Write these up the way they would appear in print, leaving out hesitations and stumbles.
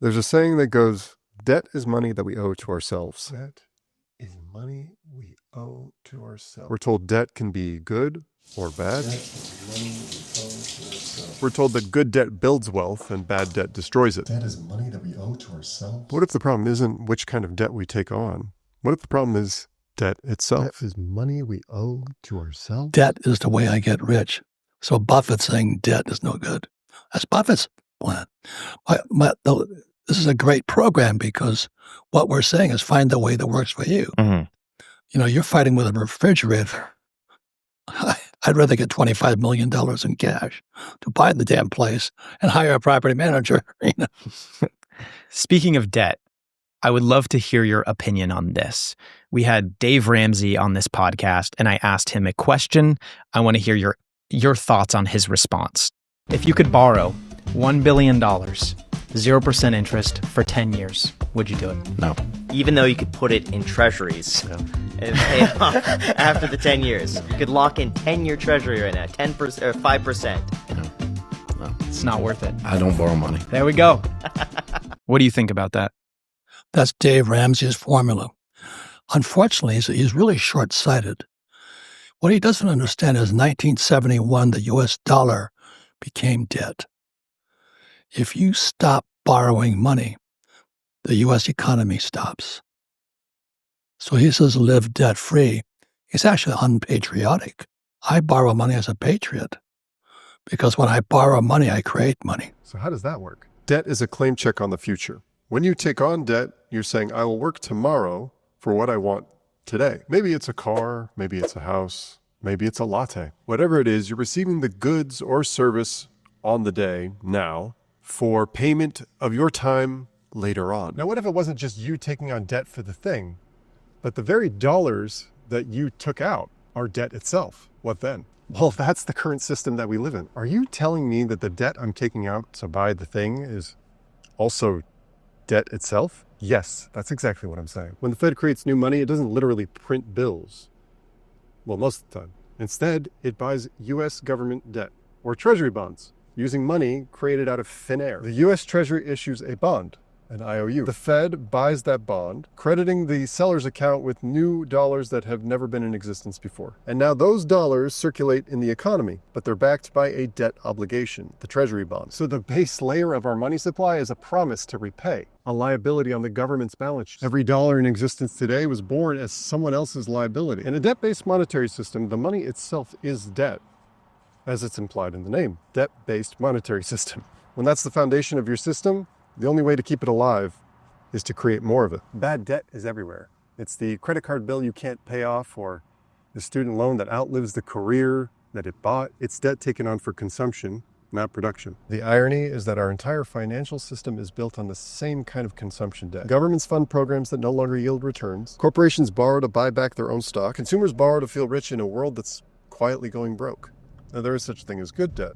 There's a saying that goes, debt is money that we owe to ourselves. Debt is money we owe to ourselves. We're told debt can be good or bad. Debt is money we owe to ourselves. We're told that good debt builds wealth and bad debt destroys it. Debt is money that we owe to ourselves. What if the problem isn't which kind of debt we take on? What if the problem is debt itself? Debt is money we owe to ourselves. Debt is the way I get rich. So Buffett's saying debt is no good. That's Buffett's plan. This is a great program because what we're saying is find the way that works for you. Mm-hmm. You know, you're fighting with a refrigerator. I'd rather get $25 million in cash to buy the damn place and hire a property manager. You know? Speaking of debt, I would love to hear your opinion on this. We had Dave Ramsey on this podcast, and I asked him a question. I want to hear your thoughts on his response. If you could borrow $1 billion, 0% interest for 10 years, would you do it? No. Even though you could put it in treasuries and pay off after the 10 years. You could lock in 10-year treasury right now, 10% or 5%. No. It's not worth it. I don't borrow money. There we go. What do you think about that? That's Dave Ramsey's formula. Unfortunately, he's really short-sighted. What he doesn't understand is 1971, the U.S. dollar became debt. If you stop borrowing money, the U.S. economy stops. So he says live debt-free. He's actually unpatriotic. I borrow money as a patriot because when I borrow money, I create money. So how does that work? Debt is a claim check on the future. When you take on debt, you're saying, I will work tomorrow for what I want today. Maybe it's a car, maybe it's a house, maybe it's a latte. Whatever it is, you're receiving the goods or service on the day now for payment of your time later on. Now, what if it wasn't just you taking on debt for the thing, but the very dollars that you took out are debt itself? What then? Well, that's the current system that we live in. Are you telling me that the debt I'm taking out to buy the thing is also debt itself? Yes, that's exactly what I'm saying. When the Fed creates new money, it doesn't literally print bills. Well, most of the time. Instead, it buys U.S. government debt or treasury bonds using money created out of thin air. The U.S. Treasury issues a bond, an IOU. The Fed buys that bond, crediting the seller's account with new dollars that have never been in existence before. And now those dollars circulate in the economy, but they're backed by a debt obligation, the Treasury bond. So the base layer of our money supply is a promise to repay, a liability on the government's balance sheet. Every dollar in existence today was born as someone else's liability. In a debt-based monetary system, the money itself is debt, as it's implied in the name, debt-based monetary system. When that's the foundation of your system, the only way to keep it alive is to create more of it. Bad debt is everywhere. It's the credit card bill you can't pay off or the student loan that outlives the career that it bought. It's debt taken on for consumption, not production. The irony is that our entire financial system is built on the same kind of consumption debt. Governments fund programs that no longer yield returns. Corporations borrow to buy back their own stock. Consumers borrow to feel rich in a world that's quietly going broke. Now, there is such a thing as good debt.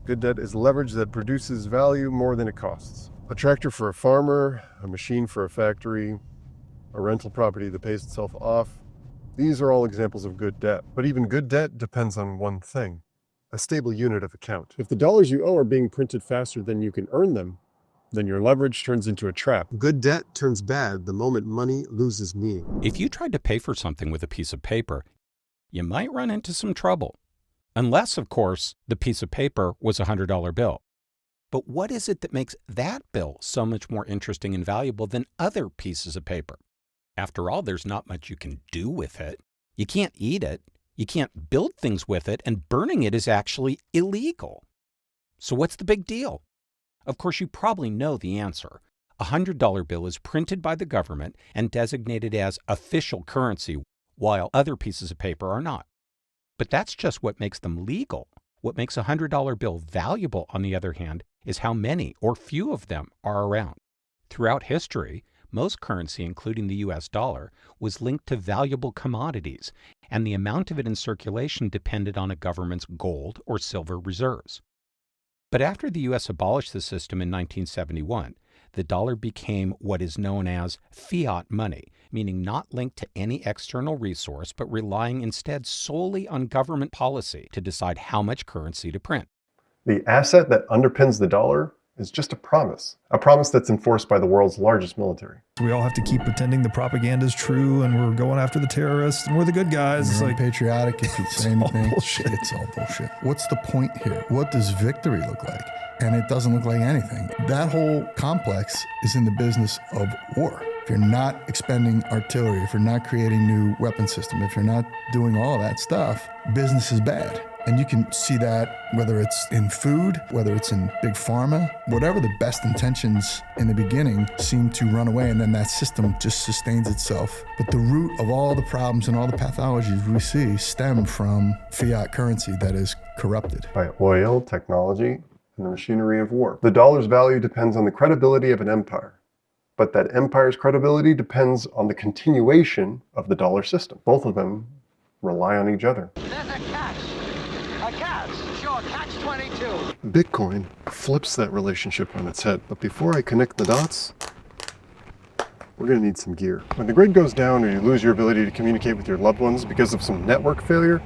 Good debt is leverage that produces value more than it costs. A tractor for a farmer, a machine for a factory, a rental property that pays itself off. These are all examples of good debt. But even good debt depends on one thing, a stable unit of account. If the dollars you owe are being printed faster than you can earn them, then your leverage turns into a trap. Good debt turns bad the moment money loses meaning. If you tried to pay for something with a piece of paper, you might run into some trouble. Unless, of course, the piece of paper was a $100 bill. But what is it that makes that bill so much more interesting and valuable than other pieces of paper? After all, there's not much you can do with it. You can't eat it. You can't build things with it, and burning it is actually illegal. So what's the big deal? Of course, you probably know the answer. A $100 bill is printed by the government and designated as official currency, while other pieces of paper are not. But that's just what makes them legal. What makes a $100 bill valuable, on the other hand, is how many or few of them are around. Throughout history, most currency, including the US dollar, was linked to valuable commodities, and the amount of it in circulation depended on a government's gold or silver reserves. But after the US abolished the system in 1971, the dollar became what is known as fiat money, meaning not linked to any external resource, but relying instead solely on government policy to decide how much currency to print. The asset that underpins the dollar is just a promise that's enforced by the world's largest military. We all have to keep pretending the propaganda is true and we're going after the terrorists and we're the good guys. It's like patriotic if you say anything. It's all bullshit. What's the point here? What does victory look like? And it doesn't look like anything. That whole complex is in the business of war. If you're not expending artillery, if you're not creating new weapon system, if you're not doing all that stuff, business is bad. And you can see that whether it's in food, whether it's in big pharma, whatever the best intentions in the beginning seem to run away, and then that system just sustains itself. But the root of all the problems and all the pathologies we see stem from fiat currency that is corrupted. By oil, technology, and the machinery of war. The dollar's value depends on the credibility of an empire, but that empire's credibility depends on the continuation of the dollar system. Both of them rely on each other. There's a catch. A catch. Sure, catch 22. Bitcoin flips that relationship on its head. But before I connect the dots, we're going to need some gear. When the grid goes down or you lose your ability to communicate with your loved ones because of some network failure,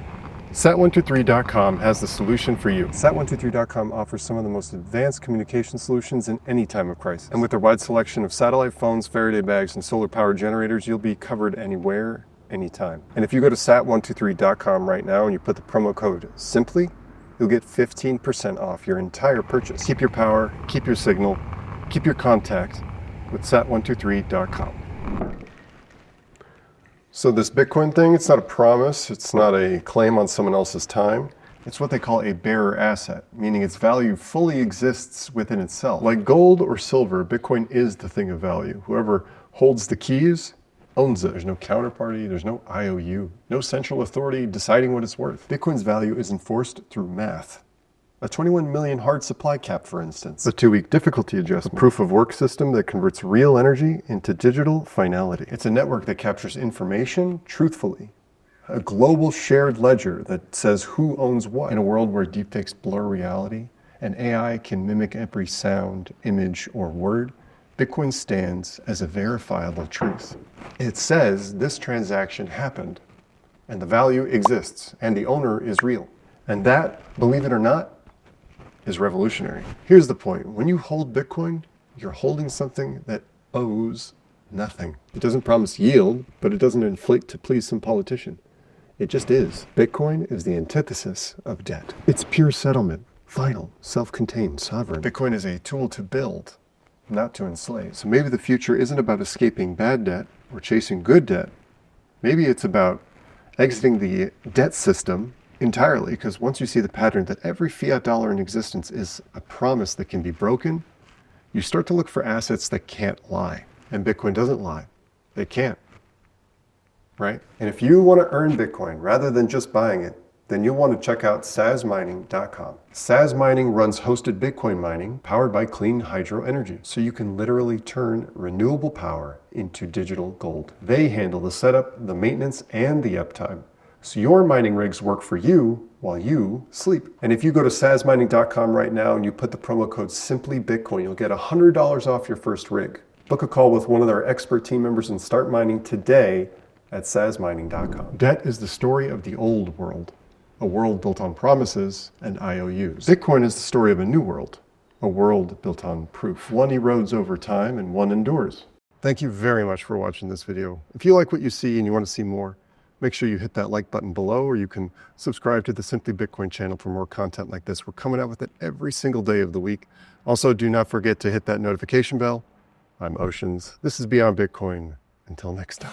Sat123.com has the solution for you. Sat123.com offers some of the most advanced communication solutions in any time of crisis. And with their wide selection of satellite phones, Faraday bags, and solar power generators, you'll be covered anywhere, anytime. And if you go to Sat123.com right now and you put the promo code SIMPLY, you'll get 15% off your entire purchase. Keep your power, keep your signal, keep your contact with Sat123.com. So this Bitcoin thing, it's not a promise, it's not a claim on someone else's time. It's what they call a bearer asset, meaning its value fully exists within itself. Like gold or silver, Bitcoin is the thing of value. Whoever holds the keys owns it. There's no counterparty, there's no IOU, no central authority deciding what it's worth. Bitcoin's value is enforced through math. A 21 million hard supply cap, for instance. A 2-week difficulty adjustment. A proof of work system that converts real energy into digital finality. It's a network that captures information truthfully. A global shared ledger that says who owns what. In a world where deepfakes blur reality and AI can mimic every sound, image, or word, Bitcoin stands as a verifiable truth. It says this transaction happened, and the value exists, and the owner is real. And that, believe it or not, is revolutionary. Here's the point. When you hold Bitcoin, you're holding something that owes nothing. It doesn't promise yield, but it doesn't inflate to please some politician. It just is. Bitcoin is the antithesis of debt. It's pure settlement, final, self-contained, sovereign. Bitcoin is a tool to build, not to enslave. So maybe the future isn't about escaping bad debt or chasing good debt. Maybe it's about exiting the debt system entirely, because once you see the pattern that every fiat dollar in existence is a promise that can be broken, you start to look for assets that can't lie. And Bitcoin doesn't lie. It can't. Right? And if you want to earn Bitcoin rather than just buying it, then you'll want to check out Sazmining.com. Sazmining runs hosted Bitcoin mining powered by clean hydro energy. So you can literally turn renewable power into digital gold. They handle the setup, the maintenance, and the uptime. So your mining rigs work for you while you sleep. And if you go to Sazmining.com right now and you put the promo code SIMPLYBITCOIN, you'll get $100 off your first rig. Book a call with one of their expert team members and start mining today at Sazmining.com. Debt is the story of the old world, a world built on promises and IOUs. Bitcoin is the story of a new world, a world built on proof. One erodes over time and one endures. Thank you very much for watching this video. If you like what you see and you want to see more, make sure you hit that like button below, or you can subscribe to the Simply Bitcoin channel for more content like this. We're coming out with it every single day of the week. Also, do not forget to hit that notification bell. I'm Oceans. This is Beyond Bitcoin. Until next time.